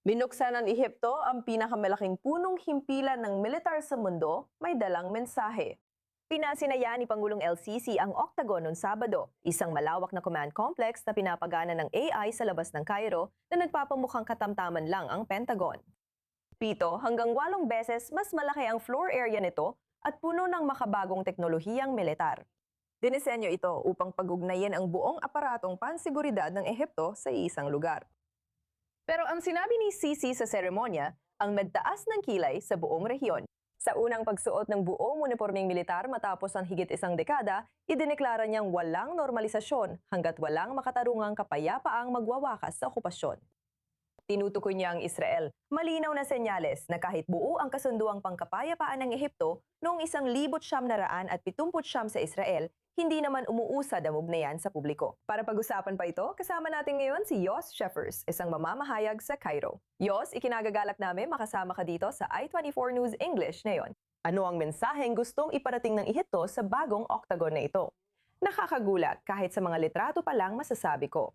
Binuksan ng Ehipto ang pinakamalaking punong himpilan ng militar sa mundo, may dalang mensahe. Pinasinaya ni Pangulong LCC ang Octagon noong Sabado, isang malawak na command complex na pinapagana ng AI sa labas ng Cairo na nagpapamukhang katamtaman lang ang Pentagon. 7 hanggang 8 beses mas malaki ang floor area nito at puno ng makabagong teknolohiyang militar. Dinisenyo ito upang pag-ugnayin ang buong aparatong panseguridad ng Ehipto sa isang lugar. Pero ang sinabi ni Sisi sa seremonya, ang nagtaas ng kilay sa buong rehiyon. Sa unang pagsuot ng buong unipormeng militar matapos ang higit isang dekada, idineklara niyang walang normalisasyon hanggat walang makatarungang kapayapaang magwawakas sa okupasyon. Tinutukoy niya ang Israel, malinaw na senyales na kahit buo ang kasunduang pangkapayapaan ng Ehipto noong 1979 sa Israel, hindi naman umuusad ang ugnayan sa publiko. Para pag-usapan pa ito, kasama natin ngayon si Yos Sheffers, isang mamamahayag sa Cairo. Yos, ikinagagalak namin makasama ka dito sa I24 News English ngayon. Ano ang mensaheng gustong iparating ng Ehipto sa bagong Octagon na ito? Nakakagulat kahit sa mga litrato pa lang masasabi ko.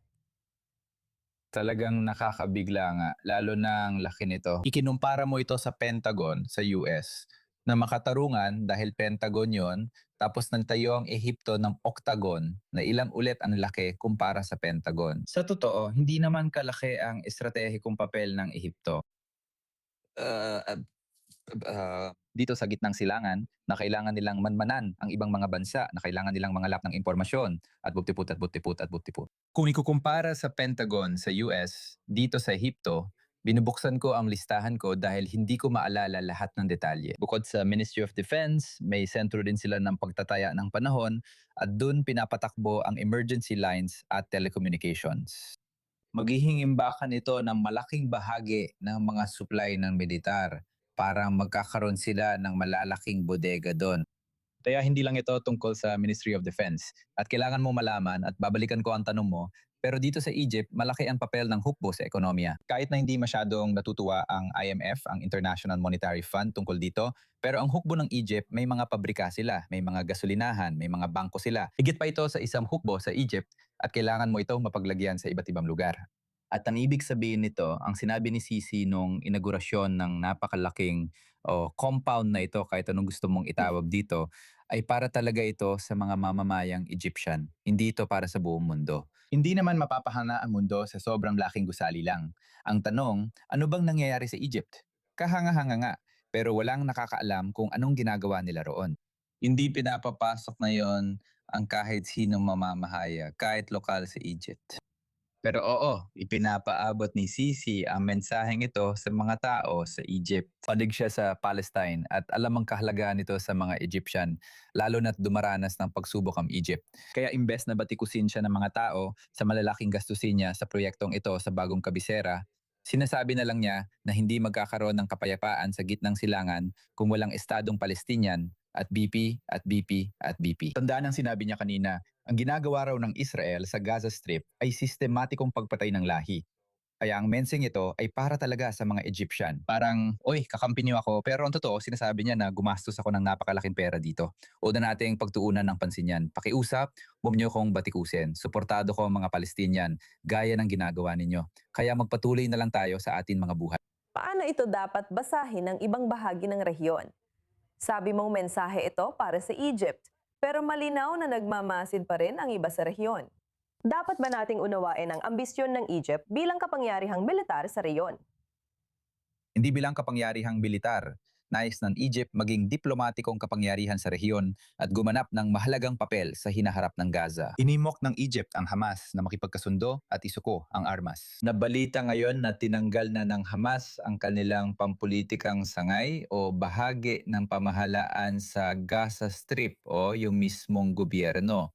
Talagang nakakabigla nga, lalo na ang laki nito. Ikinumpara mo ito sa Pentagon sa US na makatarungan dahil Pentagon yon, tapos nagtayo ang Ehipto ng Octagon na ilang ulit ang laki kumpara sa Pentagon. Sa totoo, hindi naman kalaki ang estratehikong papel ng Ehipto. Dito sa gitnang silangan na kailangan nilang manmanan ang ibang mga bansa, na kailangan nilang mangalap ng impormasyon at buktiput at buktiput at buktiput. Kung ikukumpara sa Pentagon sa US, dito sa Ehipto, binubuksan ko ang listahan ko dahil hindi ko maalala lahat ng detalye. Bukod sa Ministry of Defense, may sentro din sila ng pagtataya ng panahon at dun pinapatakbo ang emergency lines at telecommunications. Maghihing imbakan ito ng malaking bahagi ng mga supply ng militar para magkakaroon sila ng malalaking bodega doon. Kaya hindi lang ito tungkol sa Ministry of Defense. At kailangan mo malaman at babalikan ko ang tanong mo, pero dito sa Egypt, malaki ang papel ng hukbo sa ekonomiya. Kahit na hindi masyadong natutuwa ang IMF, ang International Monetary Fund tungkol dito, pero ang hukbo ng Egypt, may mga pabrika sila, may mga gasolinahan, may mga bangko sila. Higit pa ito sa isang hukbo sa Egypt at kailangan mo ito mapaglagyan sa iba't ibang lugar. At ang ibig sabihin nito, ang sinabi ni Sisi nung inaugurasyon ng napakalaking compound na ito, kahit anong gusto mong itawag dito, ay para talaga ito sa mga mamamayang Egyptian. Hindi ito para sa buong mundo. Hindi naman mapapahana ang mundo sa sobrang laking gusali lang. Ang tanong, ano bang nangyayari sa Egypt? Kahanga-hanga nga, pero walang nakakaalam kung anong ginagawa nila roon. Hindi pinapapasok na yon ang kahit sinong mamamahaya, kahit lokal sa Egypt. Pero oo, ipinapaabot ni Sisi ang mensaheng ito sa mga tao sa Egypt. Panig siya sa Palestine at alam ang kahalagahan nito sa mga Egyptian, lalo na't dumaranas ng pagsubok ang Egypt. Kaya imbes na batikusin siya ng mga tao sa malalaking gastusin niya sa proyektong ito sa bagong kabisera, sinasabi na lang niya na hindi magkakaroon ng kapayapaan sa gitnang silangan kung walang estadong Palestinian at BP at BP at BP. Tandaan ang sinabi niya kanina, ang ginagawa raw ng Israel sa Gaza Strip ay sistematikong pagpatay ng lahi. Kaya ang menseng ito ay para talaga sa mga Egyptian. Parang, oy, kakampi niyo ako. Pero ang totoo, sinasabi niya na gumastos ako ng napakalaking pera dito. O na nating pagtuunan ng pansin yan. Pakiusap, huwag niyo kong batikusin. Suportado ko ang mga Palestinian, gaya ng ginagawa ninyo. Kaya magpatuloy na lang tayo sa atin mga buhay. Paano ito dapat basahin ng ibang bahagi ng rehiyon? Sabi mong mensahe ito para sa Egypt, pero malinaw na nagmamasid pa rin ang iba sa rehiyon. Dapat ba nating unawain ang ambisyon ng Egypt bilang kapangyarihang militar sa rehiyon? Hindi bilang kapangyarihang militar, nais ng Egypt maging diplomatikong kapangyarihan sa rehiyon at gumanap ng mahalagang papel sa hinaharap ng Gaza. Inimok ng Egypt ang Hamas na makipagkasundo at isuko ang armas. Nabalita ngayon na tinanggal na ng Hamas ang kanilang pampulitikang sangay o bahagi ng pamahalaan sa Gaza Strip o yung mismong gobyerno.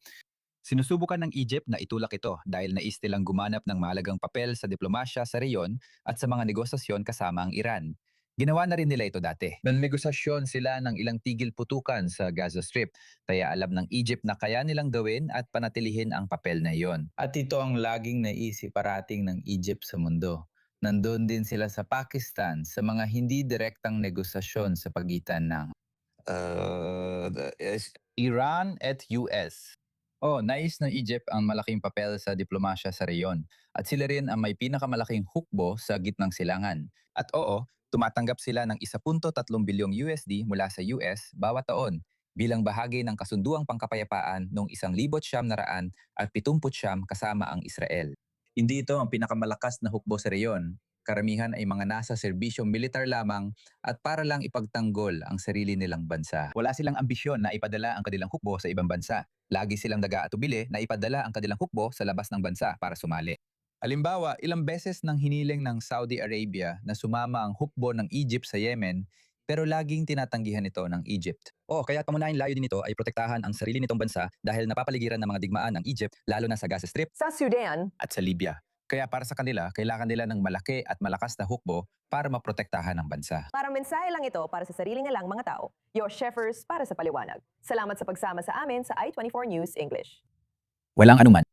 Sinusubukan ng Egypt na itulak ito dahil nais nilang gumanap ng mahalagang papel sa diplomasya sa reyon at sa mga negosasyon kasama ang Iran. Ginawa na rin nila ito dati. Nanegosasyon sila ng ilang tigil putukan sa Gaza Strip, kaya alam ng Egypt na kaya nilang gawin at panatilihin ang papel na iyon. At ito ang laging naisip parating ng Egypt sa mundo. Nandun din sila sa Pakistan sa mga hindi direktang negosasyon sa pagitan ng Iran at US. Nais ng Egypt ang malaking papel sa diplomasya sa reyon at sila rin ang may pinakamalaking hukbo sa gitnang silangan. At tumatanggap sila ng 1.3 bilyong USD mula sa US bawat taon bilang bahagi ng kasunduang pangkapayapaan noong 1979 kasama ang Israel. Hindi ito ang pinakamalakas na hukbo sa reyon. Karamihan ay mga nasa serbisyong militar lamang at para lang ipagtanggol ang sarili nilang bansa. Wala silang ambisyon na ipadala ang kanilang hukbo sa ibang bansa. Lagi silang nag-aatubili na ipadala ang kanilang hukbo sa labas ng bansa para sumali. Halimbawa, ilang beses nang hiniling ng Saudi Arabia na sumama ang hukbo ng Egypt sa Yemen, pero laging tinatanggihan ito ng Egypt. Kaya pamunahing layo din nito ay protektahan ang sarili nitong bansa dahil napapaligiran ng mga digmaan ang Egypt lalo na sa Gaza Strip Sa Sudan, at sa Libya. Kaya para sa kanila, kailangan nila ng malaki at malakas na hukbo para maprotektahan ang bansa. parang mensahe lang ito para sa sarili nilang mga tao. Your Sheffers para sa paliwanag. Salamat sa pagsama sa amin sa I-24 News English. Walang anuman.